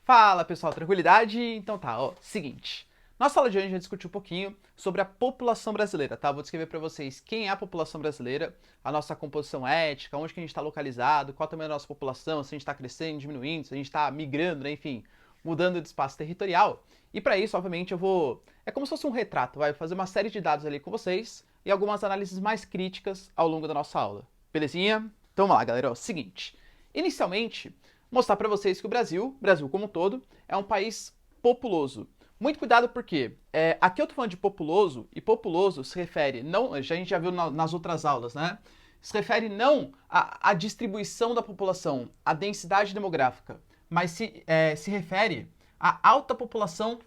Fala pessoal, tranquilidade? Então tá, ó, seguinte. Nossa aula de hoje a gente discutiu um pouquinho sobre a população brasileira, tá? Vou descrever para vocês quem é a população brasileira, a nossa composição étnica, onde que a gente está localizado, qual também é a nossa população, se a gente está crescendo, diminuindo, se a gente está migrando, né? Enfim, mudando de espaço territorial. E para isso, obviamente, eu vou... É como se fosse um retrato, vai fazer uma série de dados ali com vocês e algumas análises mais críticas ao longo da nossa aula. Belezinha? Então vamos lá, galera. Ó, seguinte. Inicialmente, mostrar para vocês que o Brasil como um todo, é um país populoso. Muito cuidado porque aqui eu tô falando de populoso, e populoso se refere, não, a gente já viu nas outras aulas, né? Se refere não à distribuição da população, à densidade demográfica, mas se refere à alta população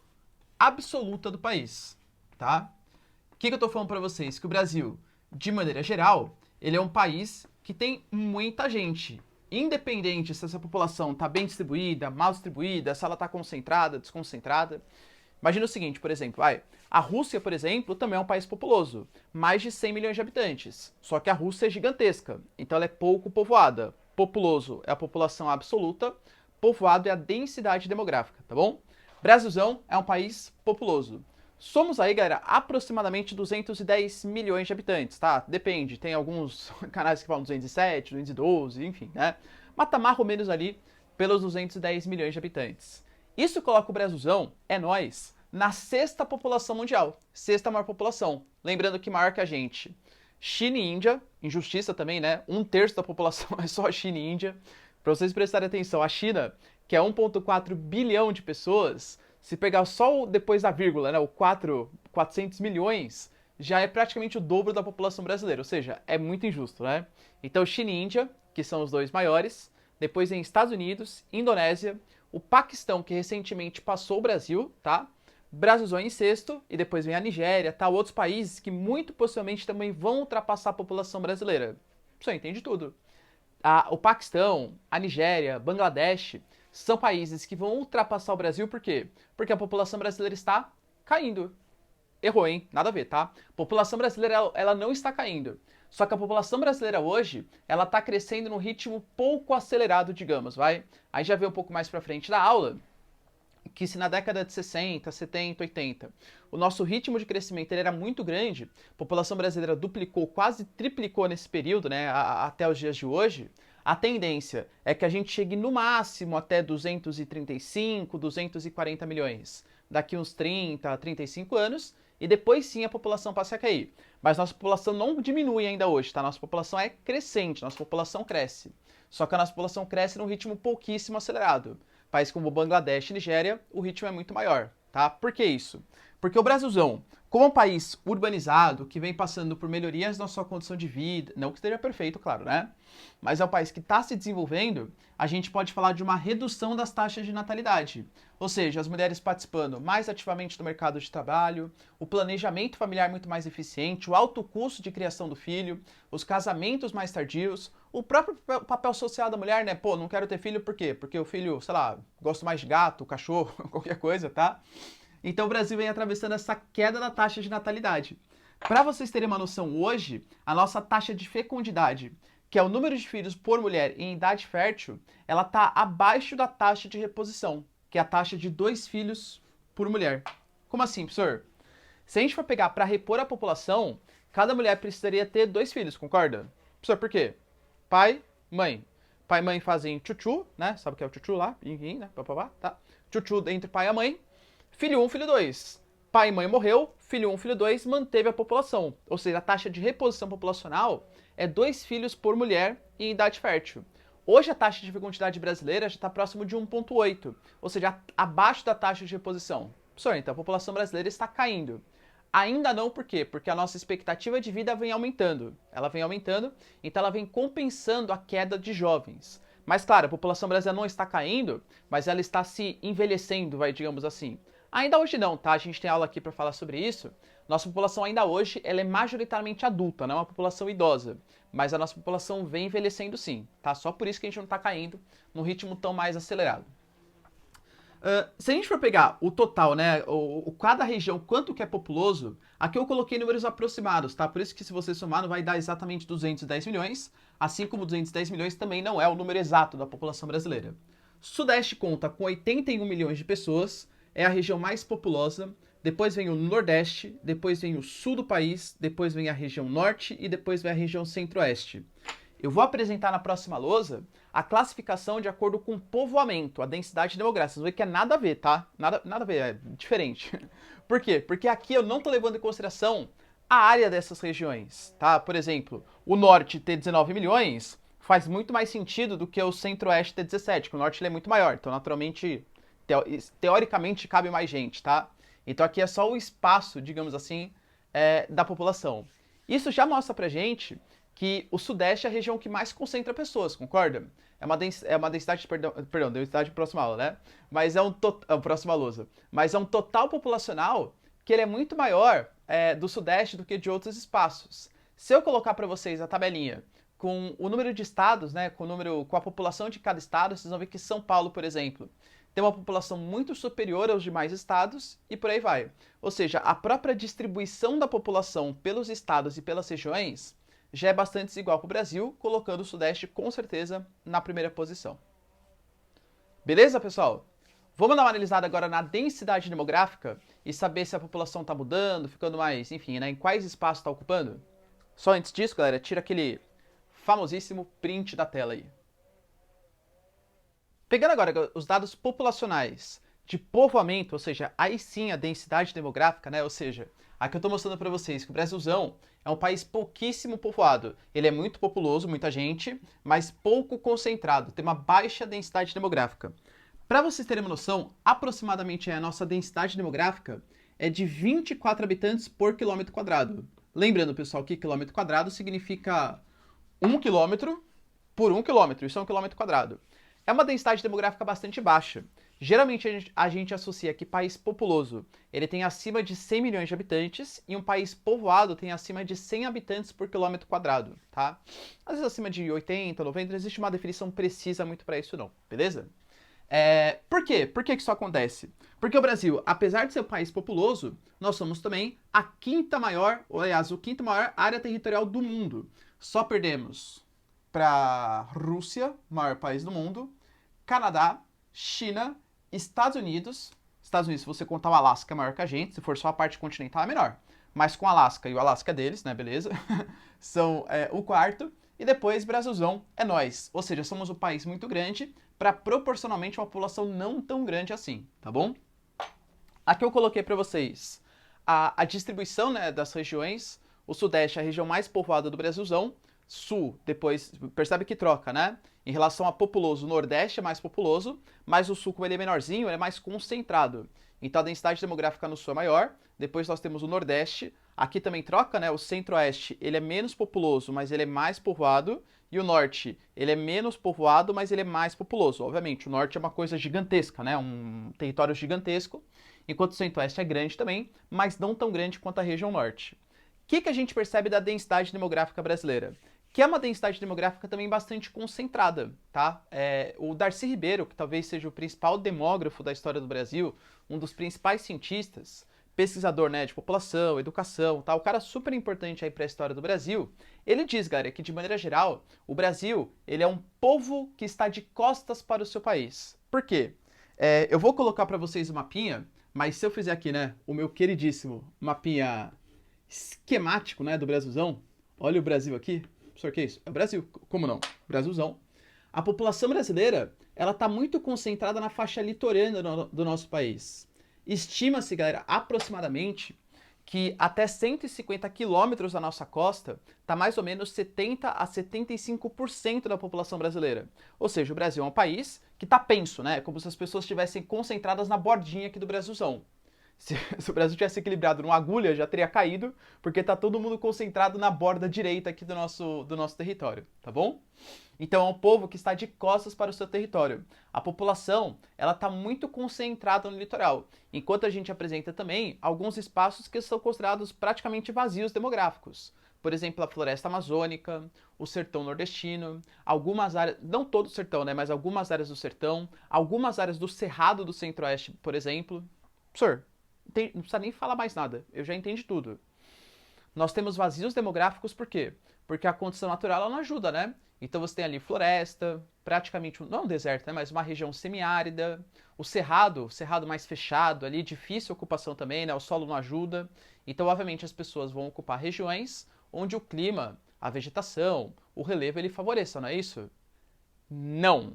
absoluta do país, tá? O que eu tô falando para vocês? Que o Brasil, de maneira geral, ele é um país que tem muita gente. Independente se essa população está bem distribuída, mal distribuída, se ela está concentrada, desconcentrada. Imagina o seguinte, por exemplo, a Rússia, por exemplo, também é um país populoso, mais de 100 milhões de habitantes. Só que a Rússia é gigantesca, então ela é pouco povoada. Populoso é a população absoluta, povoado é a densidade demográfica, tá bom? Brasilzão é um país populoso. Somos aí, galera, aproximadamente 210 milhões de habitantes, tá? Depende, tem alguns canais que falam 207, 212, enfim, né? Mas tá mais ou menos ali pelos 210 milhões de habitantes. Isso coloca o Brasilzão, é nós, na sexta população mundial. Sexta maior população. Lembrando que maior que a gente, China e Índia, injustiça também, né? 1/3 da população é só China e Índia. Para vocês prestarem atenção, a China, que é 1,4 bilhão de pessoas, se pegar só depois da vírgula, né, o 400 milhões, já é praticamente o dobro da população brasileira, ou seja, é muito injusto, né? Então, China e Índia, que são os dois maiores, depois vem Estados Unidos, Indonésia, o Paquistão, que recentemente passou o Brasil, tá? Brasilzão em sexto, e depois vem a Nigéria, tá? Outros países que muito possivelmente também vão ultrapassar a população brasileira. Você entende tudo. O Paquistão, a Nigéria, Bangladesh são países que vão ultrapassar o Brasil, por quê? Porque a população brasileira está caindo. Errou, hein? Nada a ver, tá? A população brasileira, ela não está caindo. Só que a população brasileira hoje, ela está crescendo num ritmo pouco acelerado, digamos, vai? Aí já vê um pouco mais pra frente da aula, que se na década de 60, 70, 80, o nosso ritmo de crescimento ele era muito grande, a população brasileira duplicou, quase triplicou nesse período, né, até os dias de hoje, a tendência é que a gente chegue no máximo até 235, 240 milhões, daqui uns 30, 35 anos, e depois sim a população passe a cair. Mas nossa população não diminui ainda hoje, tá? Nossa população é crescente, nossa população cresce. Só que a nossa população cresce num ritmo pouquíssimo acelerado. Países como Bangladesh e Nigéria, o ritmo é muito maior, tá? Por que isso? Porque o Brasilzão, como é um país urbanizado, que vem passando por melhorias na sua condição de vida, não que esteja perfeito, claro, né? Mas é um país que está se desenvolvendo, a gente pode falar de uma redução das taxas de natalidade. Ou seja, as mulheres participando mais ativamente do mercado de trabalho, o planejamento familiar muito mais eficiente, o alto custo de criação do filho, os casamentos mais tardios, o próprio papel social da mulher, né? Pô, não quero ter filho por quê? Porque o filho, sei lá, gosto mais de gato, cachorro, qualquer coisa, tá? Então o Brasil vem atravessando essa queda da taxa de natalidade. Para vocês terem uma noção, hoje, a nossa taxa de fecundidade, que é o número de filhos por mulher em idade fértil, ela está abaixo da taxa de reposição, que é a taxa de 2 filhos por mulher. Como assim, professor? Se a gente for pegar para repor a população, cada mulher precisaria ter 2 filhos, concorda? Professor, por quê? Pai, mãe. Pai e mãe fazem tchutchu, né? Sabe o que é o tchutchu lá? Enfim, né? Papapá, tá? Tchutchu entre pai e mãe. Filho 1, filho 2. Pai e mãe morreu, filho 1, filho 2 manteve a população. Ou seja, a taxa de reposição populacional é 2 filhos por mulher em idade fértil. Hoje a taxa de fecundidade brasileira já está próximo de 1,8, ou seja, abaixo da taxa de reposição. Professor, então a população brasileira está caindo. Ainda não, por quê? Porque a nossa expectativa de vida vem aumentando. Ela vem aumentando, então ela vem compensando a queda de jovens. Mas claro, a população brasileira não está caindo, mas ela está se envelhecendo, digamos assim. Ainda hoje não, tá? A gente tem aula aqui para falar sobre isso. Nossa população ainda hoje, ela é majoritariamente adulta, não é uma população idosa. Mas a nossa população vem envelhecendo sim, tá? Só por isso que a gente não está caindo num ritmo tão mais acelerado. Se a gente for pegar o total, né, cada região, quanto que é populoso, aqui eu coloquei números aproximados, tá? Por isso que se você somar não vai dar exatamente 210 milhões, assim como 210 milhões também não é o número exato da população brasileira. Sudeste conta com 81 milhões de pessoas, é a região mais populosa. Depois vem o Nordeste, depois vem o Sul do país, depois vem a região Norte e depois vem a região Centro-Oeste. Eu vou apresentar na próxima lousa a classificação de acordo com o povoamento, a densidade demográfica. Vocês vão ver que é nada a ver, tá? Nada a ver, é diferente. Por quê? Porque aqui eu não tô levando em consideração a área dessas regiões, tá? Por exemplo, o Norte ter 19 milhões faz muito mais sentido do que o Centro-Oeste ter 17, porque o Norte ele é muito maior, então naturalmente, teoricamente cabe mais gente, tá? Então aqui é só o espaço, digamos assim, da população. Isso já mostra pra gente que o Sudeste é a região que mais concentra pessoas, concorda? É uma densidade, perdão, densidade próxima aula, né? Mas próxima lousa. Mas é um total populacional que ele é muito maior do Sudeste do que de outros espaços. Se eu colocar para vocês a tabelinha com o número de estados, né, com a população de cada estado, vocês vão ver que São Paulo, por exemplo, tem uma população muito superior aos demais estados e por aí vai. Ou seja, a própria distribuição da população pelos estados e pelas regiões já é bastante desigual para o Brasil, colocando o Sudeste com certeza na primeira posição. Beleza, pessoal? Vamos dar uma analisada agora na densidade demográfica e saber se a população está mudando, ficando mais, enfim, né, em quais espaços está ocupando? Só antes disso, galera, tira aquele famosíssimo print da tela aí. Pegando agora os dados populacionais de povoamento, ou seja, aí sim a densidade demográfica, né? Ou seja, aqui eu estou mostrando para vocês que o Brasilzão é um país pouquíssimo povoado. Ele é muito populoso, muita gente, mas pouco concentrado, tem uma baixa densidade demográfica. Para vocês terem uma noção, aproximadamente a nossa densidade demográfica é de 24 habitantes por quilômetro quadrado. Lembrando, pessoal, que quilômetro quadrado significa 1 quilômetro por 1 quilômetro, isso é 1 quilômetro quadrado. É uma densidade demográfica bastante baixa. Geralmente a gente associa que país populoso ele tem acima de 100 milhões de habitantes e um país povoado tem acima de 100 habitantes por quilômetro quadrado, tá? Às vezes acima de 80, 90, não existe uma definição precisa muito para isso não, beleza? Por quê? Por que isso acontece? Porque o Brasil, apesar de ser um país populoso, nós somos também a quinta maior, ou aliás, o quinto maior área territorial do mundo. Só perdemos para Rússia, maior país do mundo, Canadá, China, Estados Unidos. Estados Unidos, se você contar o Alasca, é maior que a gente. Se for só a parte continental, é menor. Mas com o Alasca e o Alasca deles, né, beleza? São o quarto. E depois, Brasilzão é nós. Ou seja, somos um país muito grande para proporcionalmente uma população não tão grande assim, tá bom? Aqui eu coloquei para vocês a distribuição, né, das regiões. O Sudeste é a região mais povoada do Brasilzão. Sul, depois, percebe que troca, né? Em relação a populoso, o Nordeste é mais populoso, mas o Sul, como ele é menorzinho, ele é mais concentrado. Então a densidade demográfica no Sul é maior. Depois nós temos o Nordeste. Aqui também troca, né? O Centro-Oeste, ele é menos populoso, mas ele é mais povoado. E o Norte, ele é menos povoado, mas ele é mais populoso. Obviamente, o Norte é uma coisa gigantesca, né? Um território gigantesco. Enquanto o Centro-Oeste é grande também, mas não tão grande quanto a região Norte. O que a gente percebe da densidade demográfica brasileira? Que é uma densidade demográfica também bastante concentrada, tá? O Darcy Ribeiro, que talvez seja o principal demógrafo da história do Brasil, um dos principais cientistas, pesquisador, né, de população, educação, tá? O cara super importante aí para a história do Brasil, ele diz, galera, que de maneira geral, o Brasil, ele é um povo que está de costas para o seu país. Por quê? Eu vou colocar para vocês o mapinha, mas se eu fizer aqui, né, o meu queridíssimo mapinha esquemático, né, do Brasilzão, olha o Brasil aqui. Professor, que é isso? É o Brasil, como não? Brasilzão. A população brasileira, ela está muito concentrada na faixa litorânea do nosso país. Estima-se, galera, aproximadamente que até 150 quilômetros da nossa costa está mais ou menos 70 a 75% da população brasileira. Ou seja, o Brasil é um país que está penso, né? Como se as pessoas estivessem concentradas na bordinha aqui do Brasilzão. Se o Brasil tivesse equilibrado numa agulha, já teria caído, porque tá todo mundo concentrado na borda direita aqui do nosso território, tá bom? Então é um povo que está de costas para o seu território. A população, ela está muito concentrada no litoral, enquanto a gente apresenta também alguns espaços que são considerados praticamente vazios demográficos. Por exemplo, a floresta amazônica, o sertão nordestino, algumas áreas, não todo o sertão, né, mas algumas áreas do sertão, algumas áreas do cerrado do centro-oeste, por exemplo. Professor, não precisa nem falar mais nada, eu já entendi tudo. Nós temos vazios demográficos por quê? Porque a condição natural ela não ajuda, né? Então você tem ali floresta, praticamente, não é um deserto, né? Mas uma região semiárida, o cerrado mais fechado ali, difícil ocupação também, né? O solo não ajuda. Então, obviamente, as pessoas vão ocupar regiões onde o clima, a vegetação, o relevo, ele favoreça, não é isso? Não.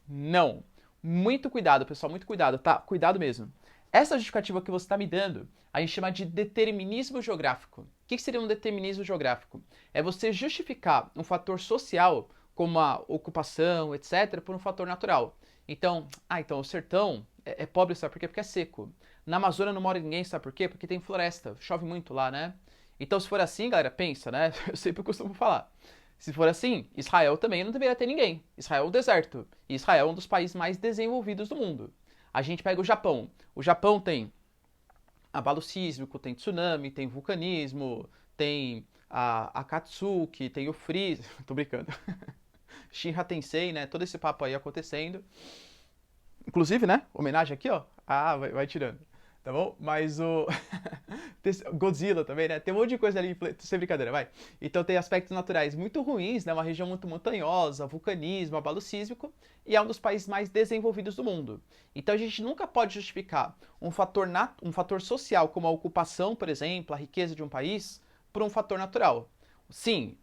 Não. Muito cuidado, pessoal, muito cuidado, tá? Cuidado mesmo. Essa justificativa que você está me dando, a gente chama de determinismo geográfico. O que seria um determinismo geográfico? É você justificar um fator social, como a ocupação, etc., por um fator natural. Então, então o sertão é pobre, sabe por quê? Porque é seco. Na Amazônia não mora ninguém, sabe por quê? Porque tem floresta, chove muito lá, né? Então, se for assim, galera, pensa, né? Eu sempre costumo falar. Se for assim, Israel também não deveria ter ninguém. Israel é um deserto. E Israel é um dos países mais desenvolvidos do mundo. A gente pega o Japão. O Japão tem abalo sísmico, tem tsunami, tem vulcanismo, tem a Akatsuki, tem o Freeze. Tô brincando. Shinra Tensei, né? Todo esse papo aí acontecendo. Inclusive, né? Homenagem aqui, ó. Ah, vai tirando. Tá bom? Mas o. Godzilla também, né? Tem um monte de coisa ali, sem brincadeira, vai. Então tem aspectos naturais muito ruins, né? Uma região muito montanhosa, vulcanismo, abalo sísmico, e é um dos países mais desenvolvidos do mundo. Então a gente nunca pode justificar um fator social, como a ocupação, por exemplo, a riqueza de um país, por um fator natural. Sim,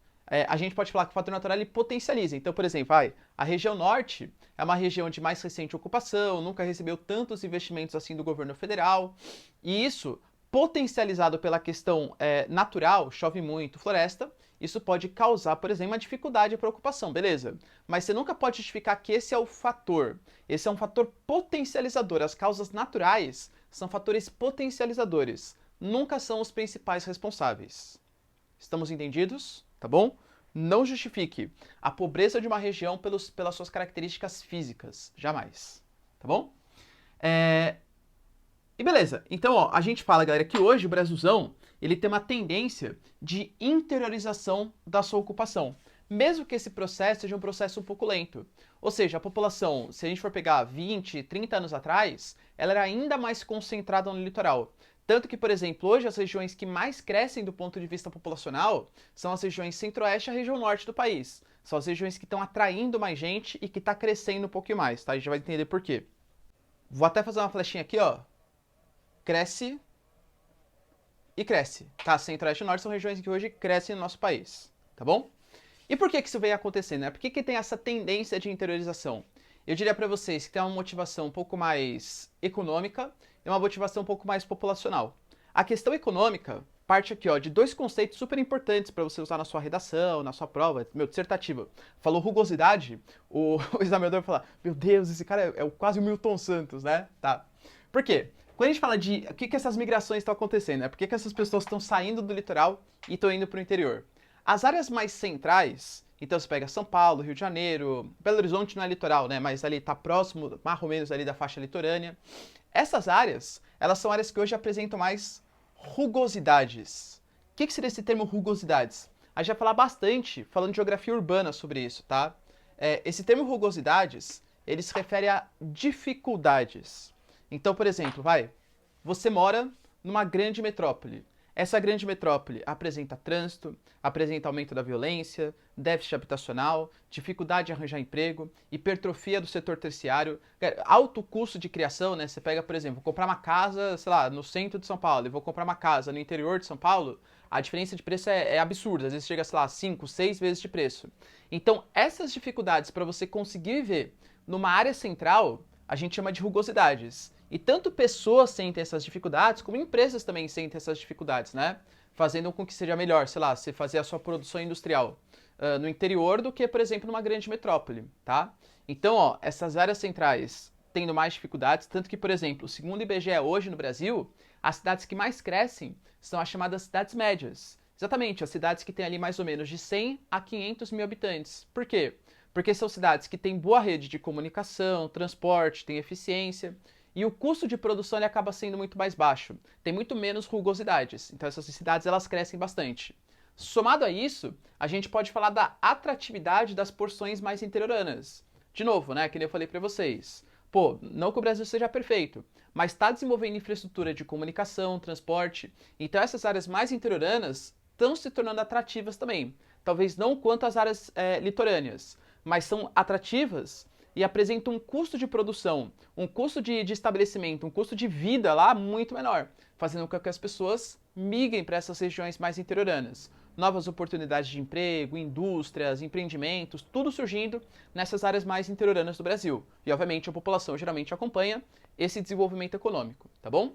a gente pode falar que o fator natural ele potencializa. Então, por exemplo, a região norte é uma região de mais recente ocupação, nunca recebeu tantos investimentos assim do governo federal, e isso potencializado pela questão natural, chove muito, floresta, isso pode causar, por exemplo, uma dificuldade para ocupação, beleza? Mas você nunca pode justificar que esse é o fator. Esse é um fator potencializador. As causas naturais são fatores potencializadores. Nunca são os principais responsáveis. Estamos entendidos? Tá bom? Não justifique a pobreza de uma região pelas suas características físicas. Jamais. Tá bom? E beleza, então ó, a gente fala, galera, que hoje o Brasilzão ele tem uma tendência de interiorização da sua ocupação, mesmo que esse processo seja um processo um pouco lento. Ou seja, a população, se a gente for pegar 20, 30 anos atrás, ela era ainda mais concentrada no litoral. Tanto que, por exemplo, hoje as regiões que mais crescem do ponto de vista populacional são as regiões centro-oeste e a região norte do país. São as regiões que estão atraindo mais gente e que está crescendo um pouquinho mais, tá? A gente vai entender por quê. Vou até fazer uma flechinha aqui, ó. Cresce e cresce, tá? Centro-Oeste e Norte são regiões que hoje crescem no nosso país, tá bom? E por que isso vem acontecendo, né? Por que tem essa tendência de interiorização? Eu diria para vocês que tem uma motivação um pouco mais econômica e uma motivação um pouco mais populacional. A questão econômica parte aqui, ó, de dois conceitos super importantes para você usar na sua redação, na sua prova, dissertativa. Falou rugosidade, o examinador vai falar, meu Deus, esse cara é quase o Milton Santos, né? Tá. Por quê? Quando a gente fala de o que essas migrações estão acontecendo, né? Por que essas pessoas estão saindo do litoral e estão indo para o interior? As áreas mais centrais, então você pega São Paulo, Rio de Janeiro, Belo Horizonte não é litoral, né? Mas ali está próximo, mais ou menos ali da faixa litorânea. Essas áreas, elas são áreas que hoje apresentam mais rugosidades. O que seria esse termo rugosidades? A gente vai falar bastante, falando de geografia urbana sobre isso, tá? Esse termo rugosidades, ele se refere a dificuldades. Então, por exemplo, você mora numa grande metrópole. Essa grande metrópole apresenta trânsito, apresenta aumento da violência, déficit habitacional, dificuldade de arranjar emprego, hipertrofia do setor terciário, alto custo de criação, né? Você pega, por exemplo, vou comprar uma casa, sei lá, no centro de São Paulo e vou comprar uma casa no interior de São Paulo, a diferença de preço é absurda, às vezes chega, sei lá, 5, 6 vezes de preço. Então, essas dificuldades para você conseguir viver numa área central, a gente chama de rugosidades. E tanto pessoas sentem essas dificuldades, como empresas também sentem essas dificuldades, né? Fazendo com que seja melhor, sei lá, você fazer a sua produção industrial no interior do que, por exemplo, numa grande metrópole, tá? Então, ó, essas áreas centrais tendo mais dificuldades, tanto que, por exemplo, segundo o IBGE hoje no Brasil, as cidades que mais crescem são as chamadas cidades médias. Exatamente, as cidades que têm ali mais ou menos de 100 a 500 mil habitantes. Por quê? Porque são cidades que têm boa rede de comunicação, transporte, têm eficiência, e o custo de produção ele acaba sendo muito mais baixo. Tem muito menos rugosidades. Então essas cidades elas crescem bastante. Somado a isso, a gente pode falar da atratividade das porções mais interioranas. De novo, né, que nem eu falei para vocês. Pô, não que o Brasil seja perfeito, mas está desenvolvendo infraestrutura de comunicação, transporte. Então essas áreas mais interioranas estão se tornando atrativas também. talvez não quanto as áreas litorâneas, mas são atrativas e apresentam um custo de produção, um custo de estabelecimento, um custo de vida lá muito menor, fazendo com que as pessoas migrem para essas regiões mais interioranas. Novas oportunidades de emprego, indústrias, empreendimentos, tudo surgindo nessas áreas mais interioranas do Brasil. E, obviamente, a população geralmente acompanha esse desenvolvimento econômico, tá bom?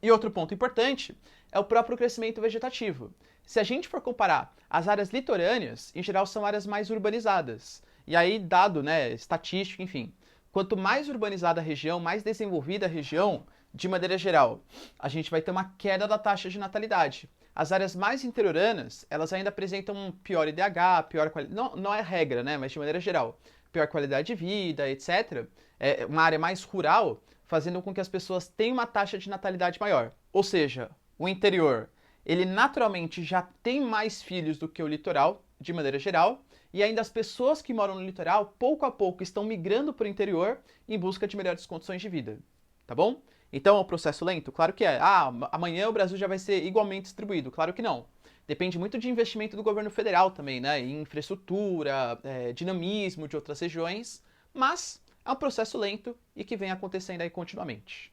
E outro ponto importante é o próprio crescimento vegetativo. Se a gente for comparar as áreas litorâneas, em geral são áreas mais urbanizadas. E aí, dado, né, estatístico, enfim, quanto mais urbanizada a região, mais desenvolvida a região, de maneira geral, a gente vai ter uma queda da taxa de natalidade. As áreas mais interioranas, elas ainda apresentam um pior IDH, pior qualidade, não é regra, né, mas de maneira geral, pior qualidade de vida, etc. É uma área mais rural, fazendo com que as pessoas tenham uma taxa de natalidade maior. Ou seja, o interior, ele naturalmente já tem mais filhos do que o litoral, de maneira geral, e ainda as pessoas que moram no litoral, pouco a pouco, estão migrando para o interior em busca de melhores condições de vida, tá bom? Então é um processo lento? Claro que é. Ah, amanhã o Brasil já vai ser igualmente distribuído? Claro que não. Depende muito de investimento do governo federal também, né? Em infraestrutura, dinamismo de outras regiões, mas é um processo lento e que vem acontecendo aí continuamente.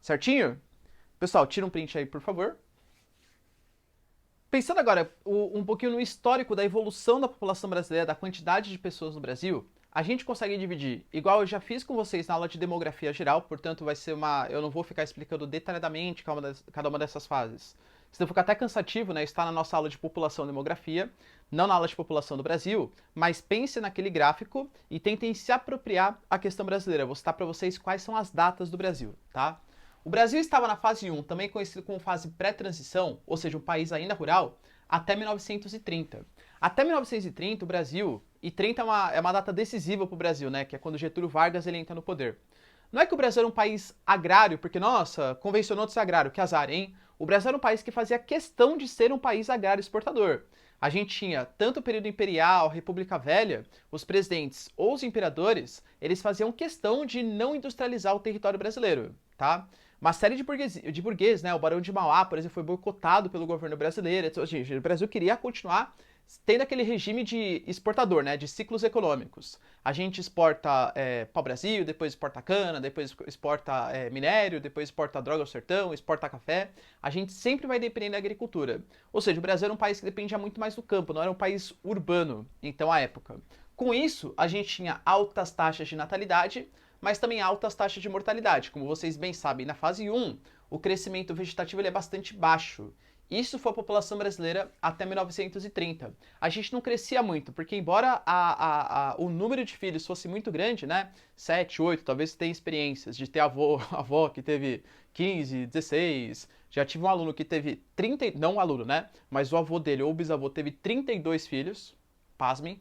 Certinho? Pessoal, tira um print aí, por favor. Pensando agora um pouquinho no histórico da evolução da população brasileira, da quantidade de pessoas no Brasil, a gente consegue dividir, igual eu já fiz com vocês na aula de demografia geral, portanto vai ser eu não vou ficar explicando detalhadamente cada uma dessas fases. Senão fica até cansativo, né, estar na nossa aula de população e demografia, não na aula de população do Brasil, mas pense naquele gráfico e tentem se apropriar a questão brasileira. Eu vou citar para vocês quais são as datas do Brasil, tá? O Brasil estava na fase 1, também conhecido como fase pré-transição, ou seja, um país ainda rural, até 1930. Até 1930, o Brasil, e 30 é uma data decisiva para o Brasil, né, que é quando Getúlio Vargas ele entra no poder. Não é que o Brasil era um país agrário, porque, nossa, convencionou de ser agrário, que azar, hein? O Brasil era um país que fazia questão de ser um país agrário exportador. A gente tinha tanto o período imperial, República Velha, os presidentes ou os imperadores, eles faziam questão de não industrializar o território brasileiro, tá? Uma série de burgueses, né? O Barão de Mauá, por exemplo, foi boicotado pelo governo brasileiro. Então, gente, o Brasil queria continuar tendo aquele regime de exportador, né? De ciclos econômicos. A gente exporta pau-brasil, depois exporta cana, depois exporta minério, depois exporta droga ao sertão, exporta café. A gente sempre vai depender da agricultura. Ou seja, o Brasil era um país que dependia muito mais do campo, não era um país urbano, então, à época. Com isso, a gente tinha altas taxas de natalidade, mas também altas taxas de mortalidade. Como vocês bem sabem, na fase 1, o crescimento vegetativo ele é bastante baixo. Isso foi a população brasileira até 1930. A gente não crescia muito, porque embora o número de filhos fosse muito grande, né? 7, 8, talvez você tenha experiências de ter avó que teve 15, 16. Já tive um aluno que teve 30, não um aluno, né? Mas o avô dele ou o bisavô teve 32 filhos. Pasmem,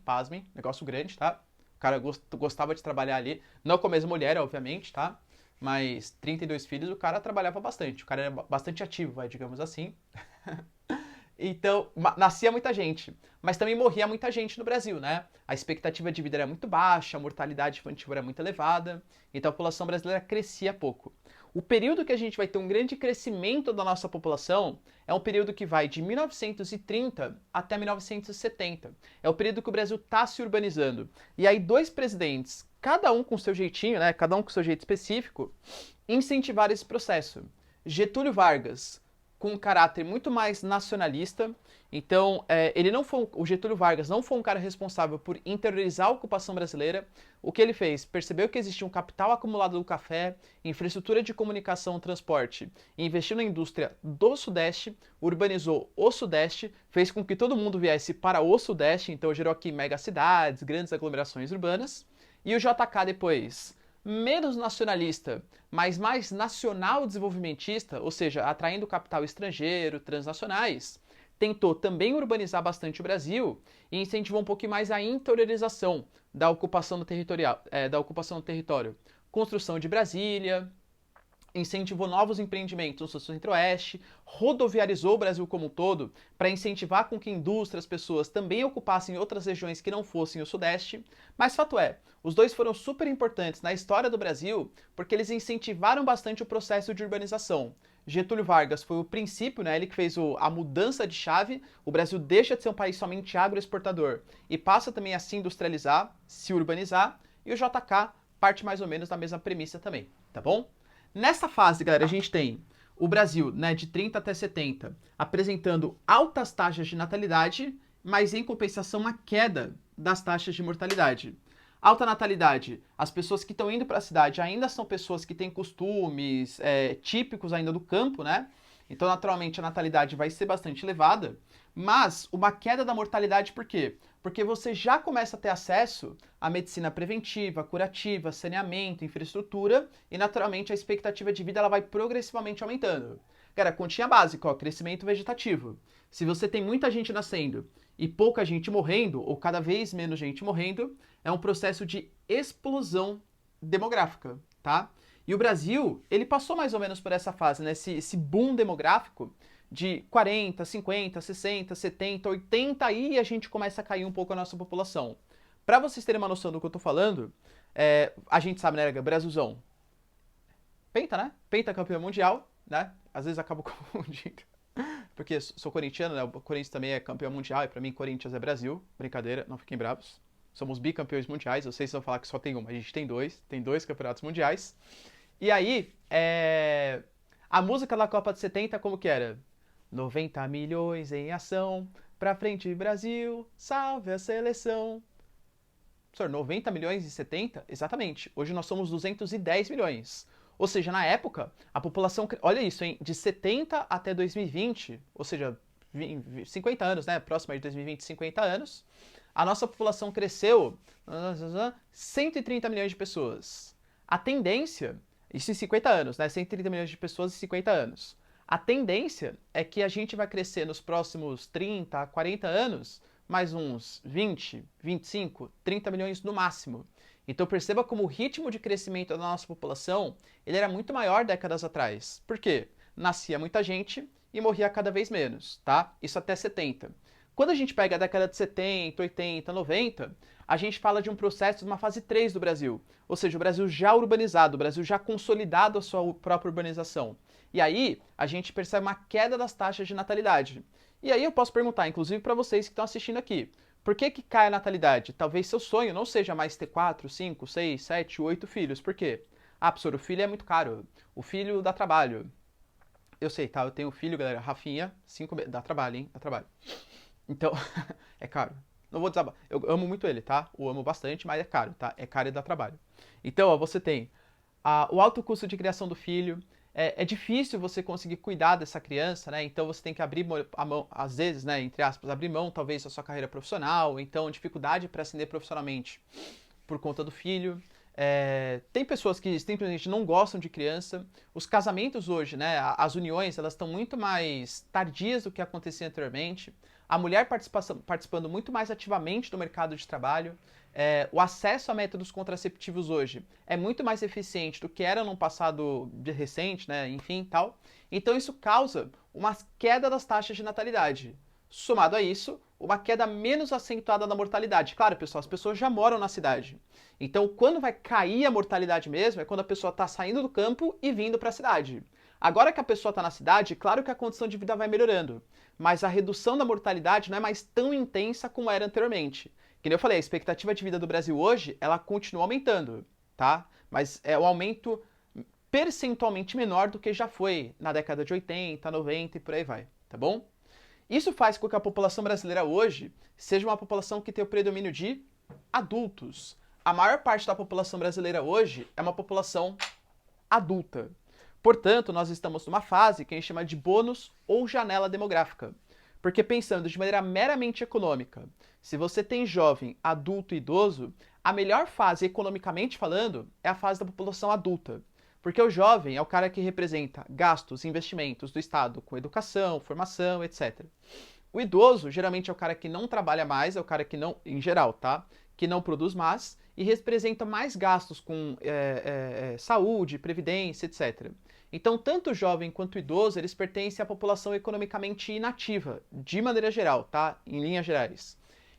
negócio grande, tá? O cara gostava de trabalhar ali, não com a mesma mulher, obviamente, tá? Mas 32 filhos, o cara trabalhava bastante. O cara era bastante ativo, digamos assim. Então, nascia muita gente, mas também morria muita gente no Brasil, né? A expectativa de vida era muito baixa, a mortalidade infantil era muito elevada, então a população brasileira crescia pouco. O período que a gente vai ter um grande crescimento da nossa população é um período que vai de 1930 até 1970. É o período que o Brasil está se urbanizando. E aí dois presidentes, cada um com seu jeitinho, né? Cada um com seu jeito específico, incentivaram esse processo. Getúlio Vargas, com um caráter muito mais nacionalista. Então, o Getúlio Vargas não foi um cara responsável por interiorizar a ocupação brasileira. O que ele fez? Percebeu que existia um capital acumulado do café, infraestrutura de comunicação, transporte, e investiu na indústria do Sudeste, urbanizou o Sudeste, fez com que todo mundo viesse para o Sudeste, então gerou aqui megacidades, grandes aglomerações urbanas. E o JK depois, menos nacionalista, mas mais nacional desenvolvimentista, ou seja, atraindo capital estrangeiro, transnacionais, tentou também urbanizar bastante o Brasil e incentivou um pouquinho mais a interiorização da ocupação do território. Construção de Brasília, incentivou novos empreendimentos no centro-oeste, rodoviarizou o Brasil como um todo para incentivar com que indústrias, pessoas também ocupassem outras regiões que não fossem o sudeste. Mas fato é, os dois foram super importantes na história do Brasil porque eles incentivaram bastante o processo de urbanização. Getúlio Vargas foi o princípio, né? Ele que fez a mudança de chave. O Brasil deixa de ser um país somente agroexportador e passa também a se industrializar, se urbanizar. E o JK parte mais ou menos da mesma premissa também, tá bom? Nessa fase, galera, a gente tem o Brasil, né, de 30 até 70, apresentando altas taxas de natalidade, mas em compensação uma queda das taxas de mortalidade. Alta natalidade, as pessoas que estão indo para a cidade ainda são pessoas que têm costumes típicos ainda do campo, né? Então, naturalmente, a natalidade vai ser bastante elevada, mas uma queda da mortalidade por quê? Porque você já começa a ter acesso à medicina preventiva, curativa, saneamento, infraestrutura e, naturalmente, a expectativa de vida ela vai progressivamente aumentando. Cara, continha básica, ó, crescimento vegetativo. Se você tem muita gente nascendo e pouca gente morrendo, ou cada vez menos gente morrendo, é um processo de explosão demográfica, tá? E o Brasil, ele passou mais ou menos por essa fase, né? Esse boom demográfico de 40, 50, 60, 70, 80, aí a gente começa a cair um pouco a nossa população. Para vocês terem uma noção do que eu tô falando, a gente sabe, né, Brasilzão? Penta, né? Penta campeão mundial, né? Às vezes acabo confundindo. Porque sou corintiano, né? O Corinthians também é campeão mundial e pra mim Corinthians é Brasil. Brincadeira, não fiquem bravos. Somos bicampeões mundiais, vocês vão falar que só tem um, a gente tem dois campeonatos mundiais. E aí, a música da Copa de 70 como que era? 90 milhões em ação, pra frente Brasil, salve a seleção. Professor, 90 milhões e 70? Exatamente. Hoje nós somos 210 milhões. Ou seja, na época, a população... Olha isso, hein? De 70 até 2020, ou seja, 50 anos, né? Próximo de 2020, 50 anos. A nossa população cresceu 130 milhões de pessoas. A tendência... Isso em 50 anos, né? 130 milhões de pessoas em 50 anos. A tendência é que a gente vai crescer nos próximos 30, 40 anos mais uns 20, 25, 30 milhões no máximo. Então perceba como o ritmo de crescimento da nossa população ele era muito maior décadas atrás. Por quê? Nascia muita gente e morria cada vez menos, tá? Isso até 70. Quando a gente pega a década de 70, 80, 90, a gente fala de um processo de uma fase 3 do Brasil. Ou seja, o Brasil já urbanizado, o Brasil já consolidado a sua própria urbanização. E aí, a gente percebe uma queda das taxas de natalidade. E aí eu posso perguntar, inclusive para vocês que estão assistindo aqui, por que que cai a natalidade? Talvez seu sonho não seja mais ter 4, 5, 6, 7, 8 filhos. Por quê? Ah, professor, o filho é muito caro. O filho dá trabalho. Eu sei, tá? Eu tenho um filho, galera, Rafinha, 5 meses. Dá trabalho, hein? Dá trabalho. Então, é caro. Não vou desabar. Eu amo muito ele, tá? O amo bastante, mas é caro, tá? É caro e dá trabalho. Então, ó, você tem o alto custo de criação do filho. É difícil você conseguir cuidar dessa criança, né? Então você tem que abrir a mão, às vezes, né? Entre aspas, abrir mão talvez da sua carreira profissional, então dificuldade para ascender profissionalmente por conta do filho. Tem pessoas que simplesmente não gostam de criança. Os casamentos hoje, né? As uniões, elas estão muito mais tardias do que acontecia anteriormente. A mulher participando muito mais ativamente do mercado de trabalho. O acesso a métodos contraceptivos hoje é muito mais eficiente do que era no passado recente, né? Enfim, tal. Então isso causa uma queda das taxas de natalidade. Somado a isso, uma queda menos acentuada da mortalidade. Claro, pessoal, as pessoas já moram na cidade. Então, quando vai cair a mortalidade mesmo, é quando a pessoa está saindo do campo e vindo para a cidade. Agora que a pessoa está na cidade, claro que a condição de vida vai melhorando, mas a redução da mortalidade não é mais tão intensa como era anteriormente. Que nem eu falei, a expectativa de vida do Brasil hoje, ela continua aumentando, tá? Mas é um aumento percentualmente menor do que já foi na década de 80, 90 e por aí vai, tá bom? Isso faz com que a população brasileira hoje seja uma população que tem o predomínio de adultos. A maior parte da população brasileira hoje é uma população adulta. Portanto, nós estamos numa fase que a gente chama de bônus ou janela demográfica. Porque pensando de maneira meramente econômica, se você tem jovem, adulto e idoso, a melhor fase economicamente falando é a fase da população adulta. Porque o jovem é o cara que representa gastos, investimentos do Estado com educação, formação, etc. O idoso geralmente é o cara que não trabalha mais, é o cara que não, em geral, tá? Que não produz mais e representa mais gastos com saúde, previdência, etc. Então, tanto o jovem quanto o idoso, eles pertencem à população economicamente inativa, de maneira geral, tá? Em linhas gerais.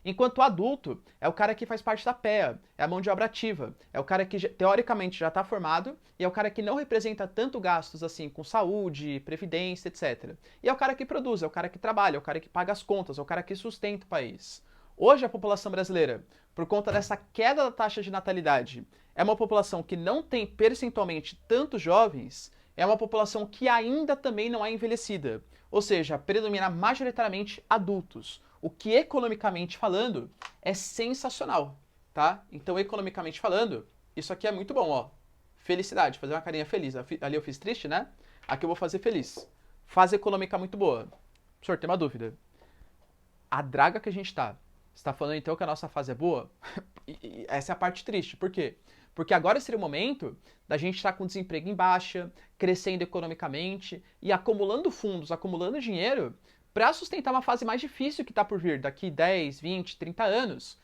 Enquanto o adulto é o cara que faz parte da PEA, é a mão de obra ativa, é o cara que teoricamente já está formado e é o cara que não representa tanto gastos assim com saúde, previdência, etc. E é o cara que produz, é o cara que trabalha, é o cara que paga as contas, é o cara que sustenta o país. Hoje a população brasileira, por conta dessa queda da taxa de natalidade, é uma população que não tem percentualmente tantos jovens, é uma população que ainda também não é envelhecida, ou seja, predomina majoritariamente adultos, o que economicamente falando é sensacional, tá? Então, economicamente falando, isso aqui é muito bom, ó. Felicidade, fazer uma carinha feliz. Ali eu fiz triste, né? Aqui eu vou fazer feliz. Fase econômica muito boa. Professor, tem uma dúvida. A draga que a gente tá, você tá falando então que a nossa fase é boa? E essa é a parte triste. Por quê? Porque agora seria o momento da gente estar com desemprego em baixa, crescendo economicamente e acumulando fundos, acumulando dinheiro para sustentar uma fase mais difícil que está por vir daqui 10, 20, 30 anos,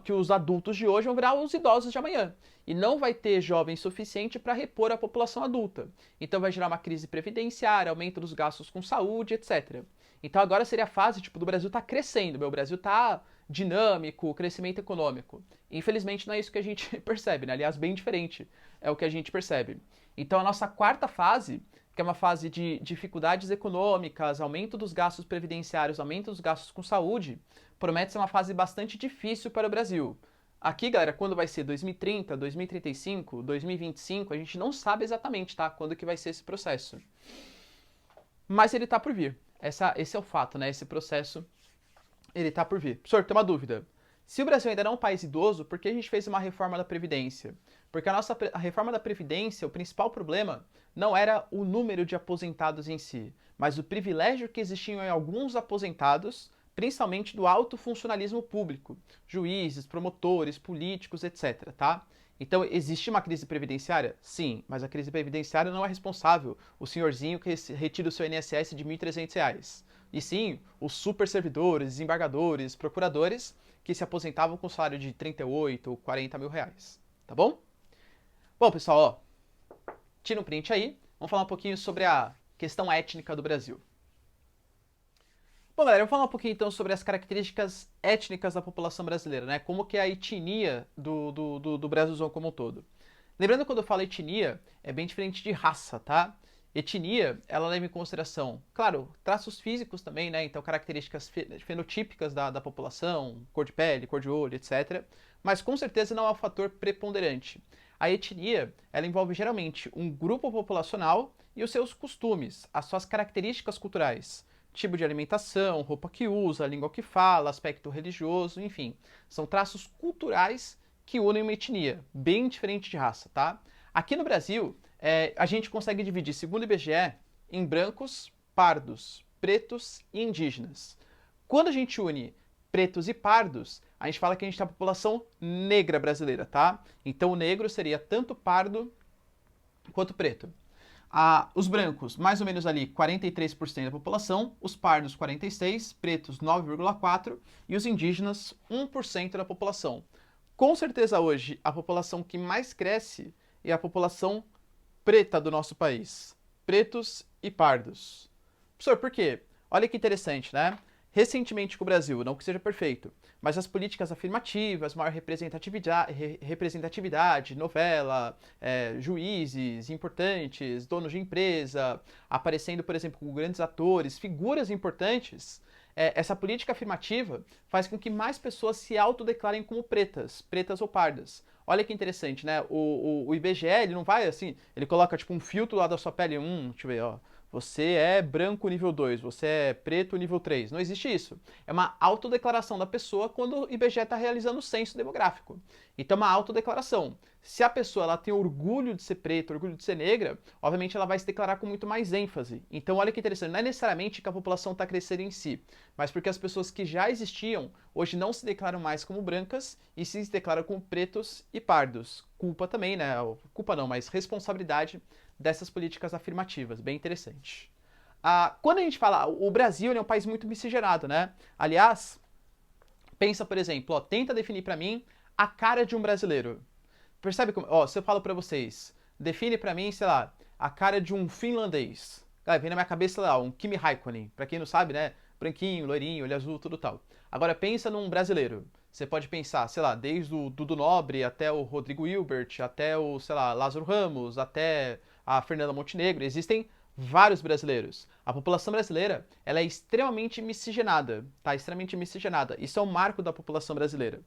que os adultos de hoje vão virar os idosos de amanhã. E não vai ter jovem suficiente para repor a população adulta. Então vai gerar uma crise previdenciária, aumento dos gastos com saúde, etc. Então agora seria a fase tipo, do Brasil tá crescendo, meu Brasil tá dinâmico, crescimento econômico. Infelizmente não é isso que a gente percebe, né? Aliás, bem diferente é o que a gente percebe. Então a nossa quarta fase, que é uma fase de dificuldades econômicas, aumento dos gastos previdenciários, aumento dos gastos com saúde, promete ser uma fase bastante difícil para o Brasil. Aqui, galera, quando vai ser 2030, 2035, 2025, a gente não sabe exatamente, tá? Quando que vai ser esse processo. Mas ele tá por vir. Esse é o fato, né? Esse processo, ele tá por vir. Professor, tem uma dúvida. Se o Brasil ainda não é um país idoso, por que a gente fez uma reforma da Previdência? Porque a reforma da Previdência, o principal problema não era o número de aposentados em si, mas o privilégio que existiam em alguns aposentados, principalmente do alto funcionalismo público, juízes, promotores, políticos, etc, tá? Então, existe uma crise previdenciária? Sim, mas a crise previdenciária não é responsável o senhorzinho que retira o seu INSS de R$ 1.300. E sim, os super servidores, desembargadores, procuradores que se aposentavam com salário de 38 ou 40 mil reais. Tá bom? Bom, pessoal, ó, tira um print aí. Vamos falar um pouquinho sobre a questão étnica do Brasil. Bom, galera, vamos falar um pouquinho então sobre as características étnicas da população brasileira, né? Como que é a etnia do Brasilzão como um todo. Lembrando que quando eu falo etnia, é bem diferente de raça, tá? Etnia, ela leva em consideração, claro, traços físicos também, né? Então, características fenotípicas da população, cor de pele, cor de olho, etc. Mas com certeza não é um fator preponderante. A etnia, ela envolve geralmente um grupo populacional e os seus costumes, as suas características culturais. Tipo de alimentação, roupa que usa, língua que fala, aspecto religioso, enfim. São traços culturais que unem uma etnia, bem diferente de raça, tá? Aqui no Brasil, a gente consegue dividir, segundo o IBGE, em brancos, pardos, pretos e indígenas. Quando a gente une pretos e pardos, a gente fala que a gente tem a população negra brasileira, tá? Então o negro seria tanto pardo quanto preto. Os brancos, mais ou menos ali 43% da população, os pardos 46%, pretos 9,4% e os indígenas 1% da população. Com certeza hoje a população que mais cresce é a população preta do nosso país. Pretos e pardos. Professor, por quê? Olha que interessante, né? Recentemente com o Brasil, não que seja perfeito, mas as políticas afirmativas, maior representatividade, novela, juízes importantes, donos de empresa, aparecendo, por exemplo, com grandes atores, figuras importantes, essa política afirmativa faz com que mais pessoas se autodeclarem como pretas ou pardas. Olha que interessante, né? O IBGE, ele não vai assim, ele coloca tipo um filtro lá da sua pele, deixa eu ver, ó. Você é branco nível 2, você é preto nível 3. Não existe isso. É uma autodeclaração da pessoa quando o IBGE está realizando o censo demográfico. Então, é uma autodeclaração. Se a pessoa ela tem orgulho de ser preta, orgulho de ser negra, obviamente ela vai se declarar com muito mais ênfase. Então, olha que interessante. Não é necessariamente que a população está crescendo em si, mas porque as pessoas que já existiam, hoje não se declaram mais como brancas e se declaram como pretos e pardos. Culpa também, né? Culpa não, mas responsabilidade dessas políticas afirmativas, bem interessante. Quando a gente fala, o Brasil é um país muito miscigenado, né? Aliás, pensa, por exemplo, tenta definir para mim a cara de um brasileiro. Percebe como, se eu falo para vocês, define para mim, sei lá, a cara de um finlandês. Vem na minha cabeça lá, um Kimi Raikkonen. Para quem não sabe, né? branquinho, loirinho, olho azul, tudo tal. Agora pensa num brasileiro. Você pode pensar, sei lá, desde o Dudu Nobre até o Rodrigo Hilbert, até o, sei lá, Lázaro Ramos, até a Fernanda Montenegro. Existem vários brasileiros. A população brasileira, ela é extremamente miscigenada, tá? Extremamente miscigenada. Isso é um marco da população brasileira.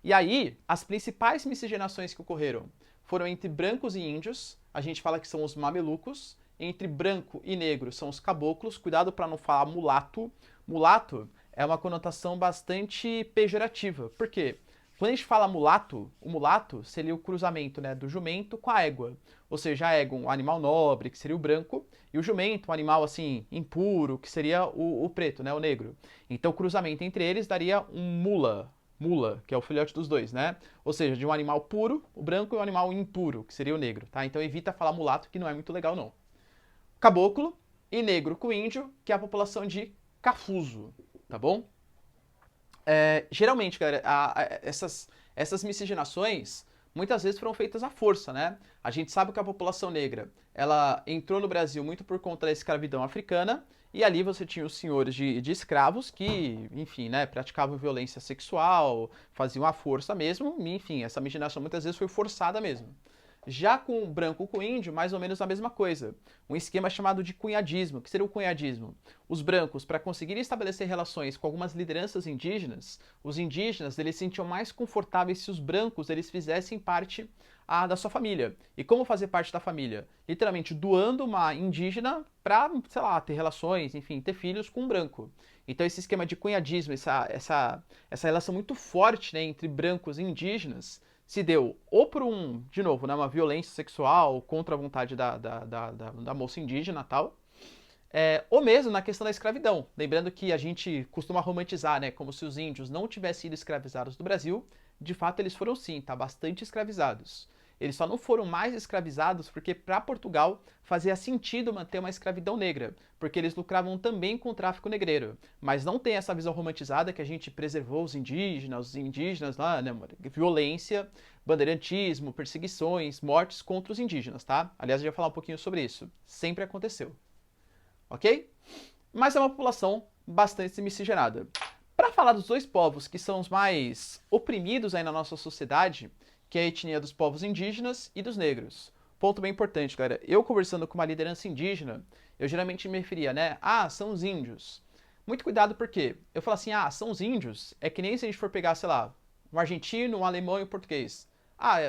E aí, as principais miscigenações que ocorreram foram entre brancos e índios. A gente fala que são os mamelucos. Entre branco e negro são os caboclos. Cuidado para não falar mulato. Mulato é uma conotação bastante pejorativa. Por quê? Quando a gente fala mulato, o mulato seria o cruzamento, né, do jumento com a égua. Ou seja, a égua, um animal nobre, que seria o branco, e o jumento, um animal assim, impuro, que seria o preto, né, o negro. Então o cruzamento entre eles daria um mula, que é o filhote dos dois, né? Ou seja, de um animal puro, o branco, e um animal impuro, que seria o negro, tá? Então evita falar mulato, que não é muito legal, não. Caboclo e negro com índio, que é a população de Cafuso, tá bom? Geralmente, galera, essas miscigenações muitas vezes foram feitas à força, né? A gente sabe que a população negra, ela entrou no Brasil muito por conta da escravidão africana, e ali você tinha os senhores de escravos que, enfim, né, praticavam violência sexual, faziam à força mesmo, e, enfim, essa miscigenação muitas vezes foi forçada mesmo. Já com o branco com o índio, mais ou menos a mesma coisa. Um esquema chamado de cunhadismo. O que seria o cunhadismo? Os brancos, para conseguirem estabelecer relações com algumas lideranças indígenas, os indígenas eles se sentiam mais confortáveis se os brancos eles fizessem parte da sua família. E como fazer parte da família? Literalmente doando uma indígena para, sei lá, ter relações, enfim, ter filhos com um branco. Então esse esquema de cunhadismo, essa relação muito forte, né, entre brancos e indígenas, se deu ou por de novo, né, uma violência sexual contra a vontade da moça indígena e tal, ou mesmo na questão da escravidão. Lembrando que a gente costuma romantizar, né, como se os índios não tivessem sido escravizados no Brasil. De fato, eles foram sim, tá? Bastante escravizados. Eles só não foram mais escravizados porque para Portugal fazia sentido manter uma escravidão negra, porque eles lucravam também com o tráfico negreiro. Mas não tem essa visão romantizada que a gente preservou os indígenas lá, né, violência, bandeirantismo, perseguições, mortes contra os indígenas, tá? Aliás, eu já falar um pouquinho sobre isso. Sempre aconteceu. Ok? Mas é uma população bastante miscigenada. Para falar dos dois povos que são os mais oprimidos aí na nossa sociedade, que é a etnia dos povos indígenas e dos negros. Ponto bem importante, galera. Eu conversando com uma liderança indígena, eu geralmente me referia, né? Ah, são os índios. Muito cuidado porque eu falo assim, são os índios, é que nem se a gente for pegar, sei lá, um argentino, um alemão e um português.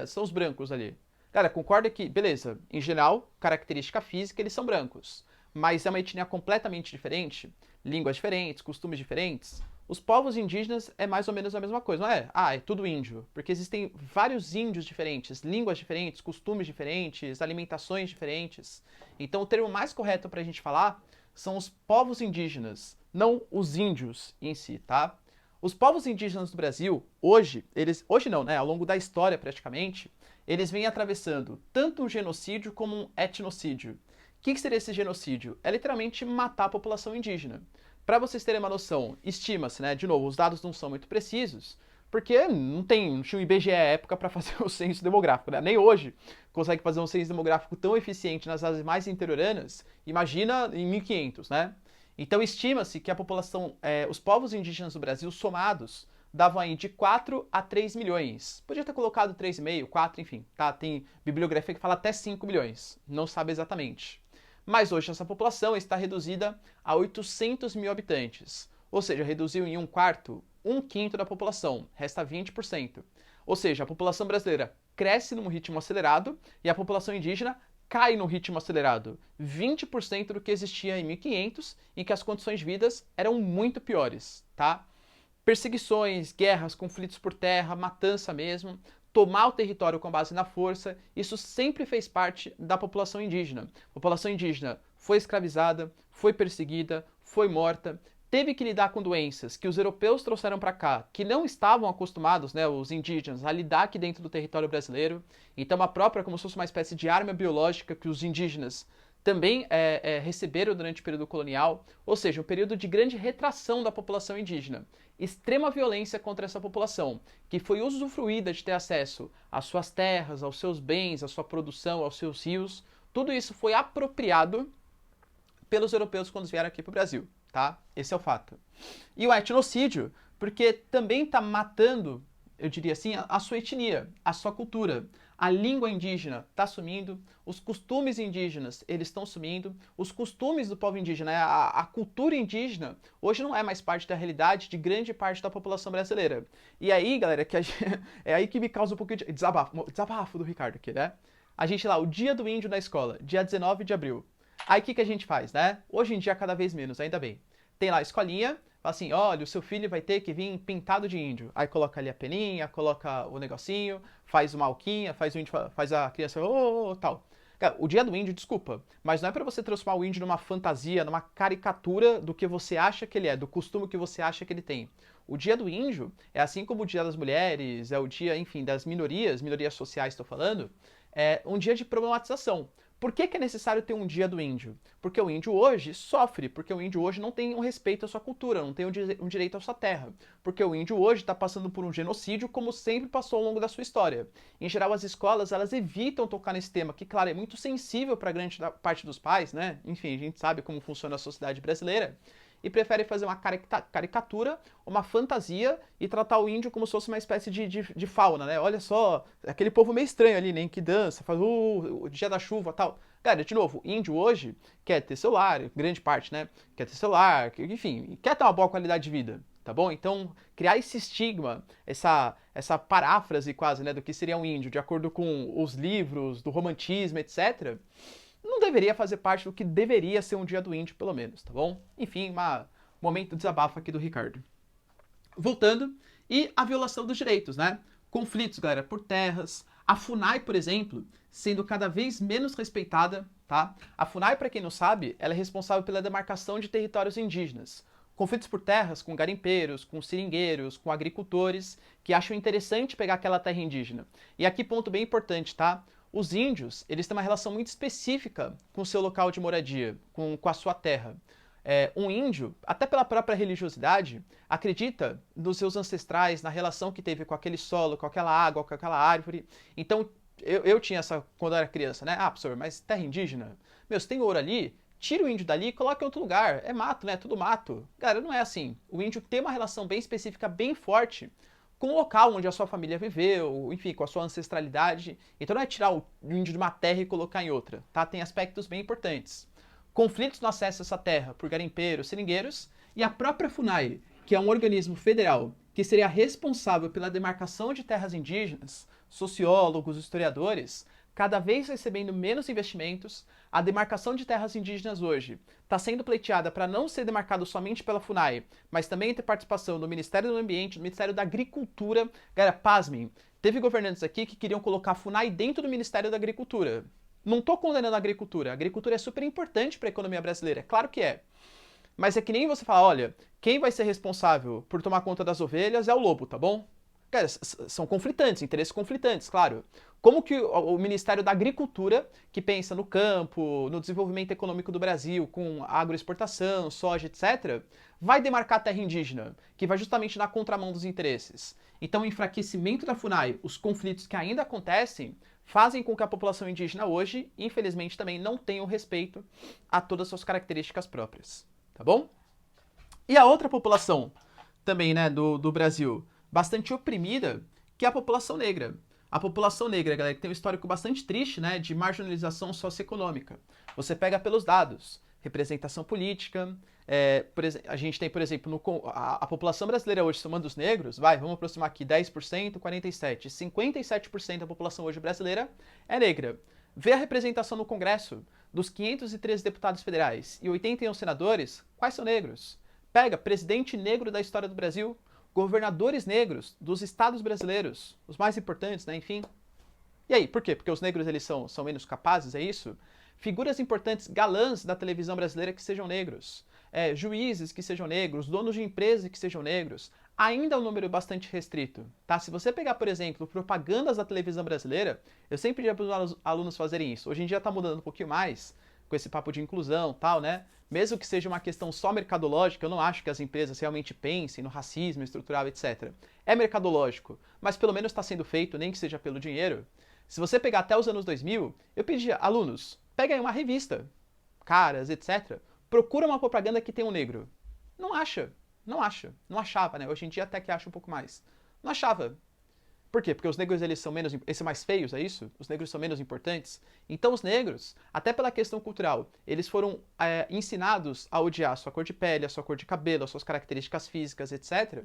São os brancos ali. Cara, concorda que, beleza, em geral, característica física, eles são brancos. Mas é uma etnia completamente diferente, línguas diferentes, costumes diferentes. Os povos indígenas é mais ou menos a mesma coisa, não é? É tudo índio, porque existem vários índios diferentes, línguas diferentes, costumes diferentes, alimentações diferentes. Então o termo mais correto para a gente falar são os povos indígenas, não os índios em si, tá? Os povos indígenas do Brasil, hoje não, né? Ao longo da história praticamente, eles vêm atravessando tanto um genocídio como um etnocídio. O que seria esse genocídio? É literalmente matar a população indígena. Para vocês terem uma noção, estima-se, né? De novo, os dados não são muito precisos, porque não tinha um IBGE época para fazer o censo demográfico, né? Nem hoje consegue fazer um censo demográfico tão eficiente nas áreas mais interioranas, imagina em 1500, né? Então estima-se que a população, os povos indígenas do Brasil somados, davam aí de 4 a 3 milhões. Podia ter colocado 3,5, 4, enfim, tá? Tem bibliografia que fala até 5 milhões, não sabe exatamente. Mas hoje essa população está reduzida a 800 mil habitantes. Ou seja, reduziu em 1/4, 1/5 da população, resta 20%. Ou seja, a população brasileira cresce num ritmo acelerado e a população indígena cai no ritmo acelerado. 20% do que existia em 1500, em que as condições de vida eram muito piores, tá? Perseguições, guerras, conflitos por terra, matança mesmo, tomar o território com base na força, isso sempre fez parte da população indígena. A população indígena foi escravizada, foi perseguida, foi morta, teve que lidar com doenças que os europeus trouxeram para cá, que não estavam acostumados, né, os indígenas, a lidar aqui dentro do território brasileiro. Então, a própria, como se fosse uma espécie de arma biológica que os indígenas também receberam durante o período colonial, ou seja, um período de grande retração da população indígena. Extrema violência contra essa população, que foi usufruída de ter acesso às suas terras, aos seus bens, à sua produção, aos seus rios. Tudo isso foi apropriado pelos europeus quando vieram aqui para o Brasil. tá? Esse é o fato. E o etnocídio, porque também está matando, eu diria assim, a sua etnia, a sua cultura. A língua indígena está sumindo, os costumes indígenas eles estão sumindo, os costumes do povo indígena, a cultura indígena, hoje não é mais parte da realidade de grande parte da população brasileira. E aí, galera, é aí que me causa um pouco de desabafo do Ricardo aqui, né? A gente lá, o dia do índio na escola, dia 19 de abril. Aí o que a gente faz, né? Hoje em dia cada vez menos, ainda bem. Tem lá a escolinha, fala assim, olha, o seu filho vai ter que vir pintado de índio. Aí coloca ali a peninha, coloca o negocinho, faz uma alquinha, faz o índio, faz a criança, tal. Cara, o dia do índio, desculpa, mas não é pra você transformar o índio numa fantasia, numa caricatura do que você acha que ele é, do costume que você acha que ele tem. O dia do índio é assim como o dia das mulheres, é o dia, enfim, das minorias sociais estou falando, é um dia de problematização. Por que é necessário ter um dia do índio? Porque o índio hoje sofre, porque o índio hoje não tem um respeito à sua cultura, não tem um direito à sua terra. Porque o índio hoje está passando por um genocídio, como sempre passou ao longo da sua história. Em geral, as escolas, elas evitam tocar nesse tema, que, claro, é muito sensível para grande parte dos pais, né? Enfim, a gente sabe como funciona a sociedade brasileira. E prefere fazer uma caricatura, uma fantasia e tratar o índio como se fosse uma espécie de fauna, né? Olha só, aquele povo meio estranho ali, né? Que dança, faz o dia da chuva tal. Cara, de novo, índio hoje quer ter celular, grande parte, né? Quer ter celular, enfim, quer ter uma boa qualidade de vida, tá bom? Então, criar esse estigma, essa paráfrase quase, né, do que seria um índio, de acordo com os livros do romantismo, etc., não deveria fazer parte do que deveria ser um dia do índio, pelo menos, tá bom? Enfim, momento de desabafo aqui do Ricardo. Voltando, e a violação dos direitos, né? Conflitos, galera, por terras. A FUNAI, por exemplo, sendo cada vez menos respeitada, tá? A FUNAI, para quem não sabe, ela é responsável pela demarcação de territórios indígenas. Conflitos por terras com garimpeiros, com seringueiros, com agricultores, que acham interessante pegar aquela terra indígena. E aqui ponto bem importante, tá? Os índios, eles têm uma relação muito específica com o seu local de moradia, com a sua terra. Um índio, até pela própria religiosidade, acredita nos seus ancestrais, na relação que teve com aquele solo, com aquela água, com aquela árvore. Então, eu tinha essa quando eu era criança, né? Ah, professor, mas terra indígena? Meu, se tem ouro ali, tira o índio dali e coloca em outro lugar. É mato, né? Tudo mato. Cara, não é assim. O índio tem uma relação bem específica, bem forte com o local onde a sua família viveu, enfim, com a sua ancestralidade. Então não é tirar o índio de uma terra e colocar em outra, tá? Tem aspectos bem importantes. Conflitos no acesso a essa terra por garimpeiros, seringueiros, e a própria FUNAI, que é um organismo federal que seria responsável pela demarcação de terras indígenas, sociólogos, historiadores, cada vez recebendo menos investimentos. A demarcação de terras indígenas hoje está sendo pleiteada para não ser demarcado somente pela FUNAI, mas também ter participação do Ministério do Ambiente, do Ministério da Agricultura. Galera, pasmem, teve governantes aqui que queriam colocar a FUNAI dentro do Ministério da Agricultura. Não estou condenando a agricultura é super importante para a economia brasileira, é claro que é. Mas é que nem você falar, olha, quem vai ser responsável por tomar conta das ovelhas é o lobo, tá bom? Cara, são conflitantes, interesses conflitantes, claro. Como que o Ministério da Agricultura, que pensa no campo, no desenvolvimento econômico do Brasil, com agroexportação, soja, etc., vai demarcar a terra indígena, que vai justamente na contramão dos interesses? Então, o enfraquecimento da FUNAI, os conflitos que ainda acontecem, fazem com que a população indígena hoje, infelizmente, também não tenha o respeito a todas as suas características próprias, tá bom? E a outra população também, né, do Brasil, bastante oprimida, que é a população negra. A população negra, galera, que tem um histórico bastante triste, né, de marginalização socioeconômica. Você pega pelos dados, representação política, a gente tem, por exemplo, a população brasileira hoje, somando os negros, vamos aproximar aqui, 10%, 47%, 57% da população hoje brasileira é negra. Vê a representação no Congresso, dos 513 deputados federais e 81 senadores, quais são negros? Pega presidente negro da história do Brasil, governadores negros dos estados brasileiros, os mais importantes, né, enfim. E aí, por quê? Porque os negros eles são menos capazes, é isso? Figuras importantes, galãs da televisão brasileira que sejam negros, juízes que sejam negros, donos de empresas que sejam negros, ainda é um número bastante restrito, tá? Se você pegar, por exemplo, propagandas da televisão brasileira, eu sempre diria para os alunos fazerem isso. Hoje em dia está mudando um pouquinho mais, com esse papo de inclusão, tal, né? Mesmo que seja uma questão só mercadológica, eu não acho que as empresas realmente pensem no racismo estrutural, etc. É mercadológico, mas pelo menos está sendo feito, nem que seja pelo dinheiro. Se você pegar até os anos 2000, eu pedia, alunos, pega aí uma revista, Caras, etc. Procura uma propaganda que tem um negro. Não acha. Não acha. Não achava, né? Hoje em dia até que acha um pouco mais. Não achava. Por quê? Porque os negros eles são mais feios, é isso? Os negros são menos importantes? Então os negros, até pela questão cultural, eles foram ensinados a odiar a sua cor de pele, a sua cor de cabelo, as suas características físicas, etc.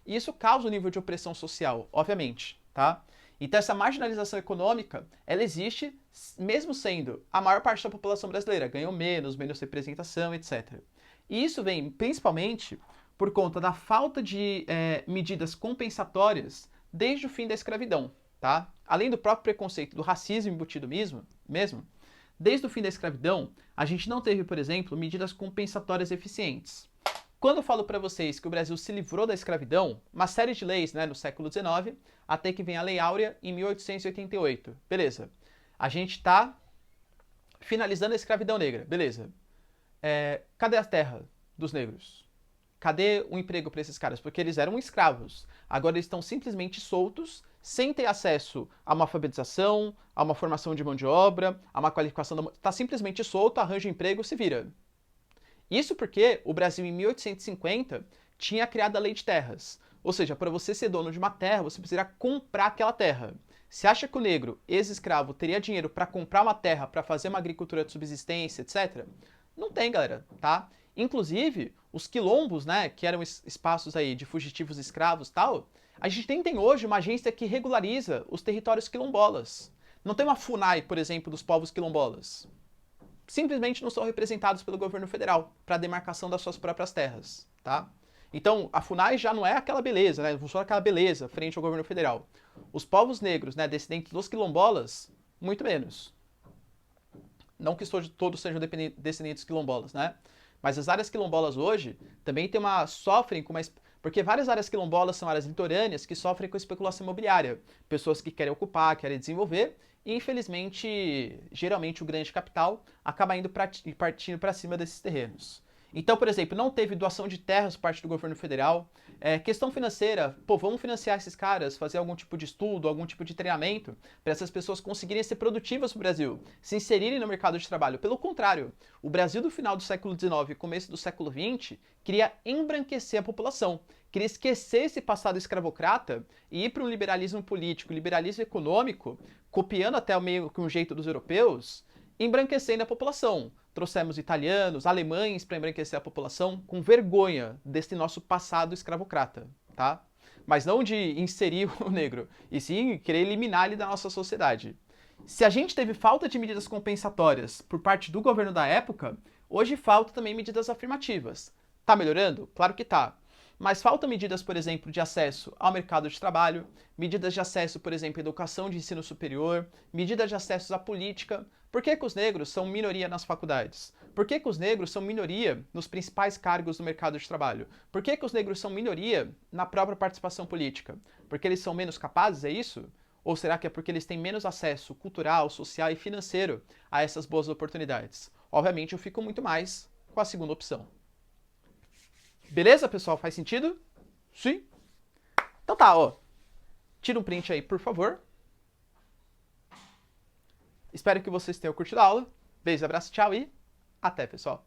E isso causa um nível de opressão social, obviamente, tá? Então essa marginalização econômica, ela existe mesmo sendo a maior parte da população brasileira, ganhou menos representação, etc. E isso vem principalmente por conta da falta de medidas compensatórias desde o fim da escravidão, tá? Além do próprio preconceito do racismo embutido mesmo, desde o fim da escravidão, a gente não teve, por exemplo, medidas compensatórias eficientes. Quando eu falo para vocês que o Brasil se livrou da escravidão, uma série de leis, né, no século XIX, até que vem a Lei Áurea em 1888. Beleza. A gente está finalizando a escravidão negra. Beleza. Cadê a terra dos negros? Cadê o emprego para esses caras? Porque eles eram escravos. Agora eles estão simplesmente soltos, sem ter acesso a uma alfabetização, a uma formação de mão de obra, a uma qualificação. Está simplesmente solto, arranja um emprego, se vira. Isso porque o Brasil, em 1850, tinha criado a Lei de Terras. Ou seja, para você ser dono de uma terra, você precisa comprar aquela terra. Você acha que o negro, ex-escravo, teria dinheiro para comprar uma terra, para fazer uma agricultura de subsistência, etc.? Não tem, galera, tá? Inclusive, os quilombos, né, que eram espaços aí de fugitivos escravos e tal, a gente tem hoje uma agência que regulariza os territórios quilombolas. Não tem uma FUNAI, por exemplo, dos povos quilombolas. Simplesmente não são representados pelo governo federal para a demarcação das suas próprias terras, tá? Então, a FUNAI já não é aquela beleza, né? Não funciona aquela beleza frente ao governo federal. Os povos negros, né, descendentes dos quilombolas, muito menos. Não que todos sejam descendentes quilombolas, né? Mas as áreas quilombolas hoje também sofrem com uma... Porque várias áreas quilombolas são áreas litorâneas que sofrem com especulação imobiliária. Pessoas que querem ocupar, querem desenvolver, e infelizmente, geralmente o grande capital acaba partindo para cima desses terrenos. Então, por exemplo, não teve doação de terras por parte do governo federal. Questão financeira, pô, vamos financiar esses caras, fazer algum tipo de estudo, algum tipo de treinamento, para essas pessoas conseguirem ser produtivas no Brasil, se inserirem no mercado de trabalho. Pelo contrário, o Brasil do final do século XIX e começo do século XX queria embranquecer a população, queria esquecer esse passado escravocrata e ir para um liberalismo político, liberalismo econômico, copiando até meio que um jeito dos europeus, embranquecendo a população. Trouxemos italianos, alemães para embranquecer a população com vergonha desse nosso passado escravocrata, tá? Mas não de inserir o negro, e sim querer eliminar ele da nossa sociedade. Se a gente teve falta de medidas compensatórias por parte do governo da época, hoje falta também medidas afirmativas. Tá melhorando? Claro que tá. Mas faltam medidas, por exemplo, de acesso ao mercado de trabalho, medidas de acesso, por exemplo, à educação de ensino superior, medidas de acesso à política. Por que os negros são minoria nas faculdades? Por que os negros são minoria nos principais cargos do mercado de trabalho? Por que os negros são minoria na própria participação política? Porque eles são menos capazes, é isso? Ou será que é porque eles têm menos acesso cultural, social e financeiro a essas boas oportunidades? Obviamente eu fico muito mais com a segunda opção. Beleza, pessoal? Faz sentido? Sim? Então tá, ó. Tira um print aí, por favor. Espero que vocês tenham curtido a aula. Beijo, abraço, tchau e até, pessoal.